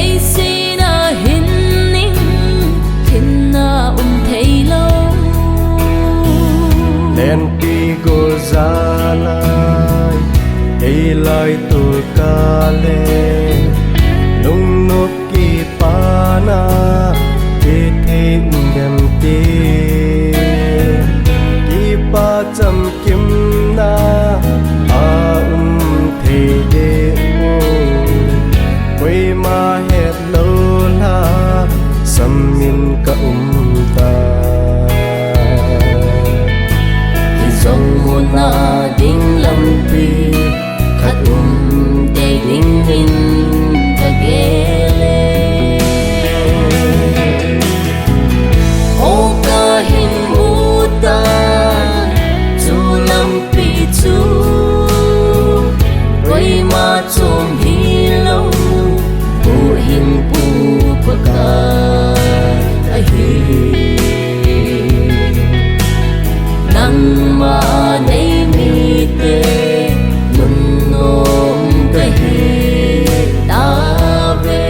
hay si na hin ning hin na thấy lâu len pi go za lai ei lai tu ka le lung no ki pa na te te ngam te ki pa cham kim na a the de o quay ma het lo la sam min ka ta dòng na ding lam pi khát te ding hin ka gele o ka hin uta chu lam pi chu quay ma chom hi lo pu hin pu pa ka a hi nang ma nei mi te nun nom ka hi ta ve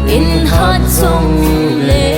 in hát sông lệ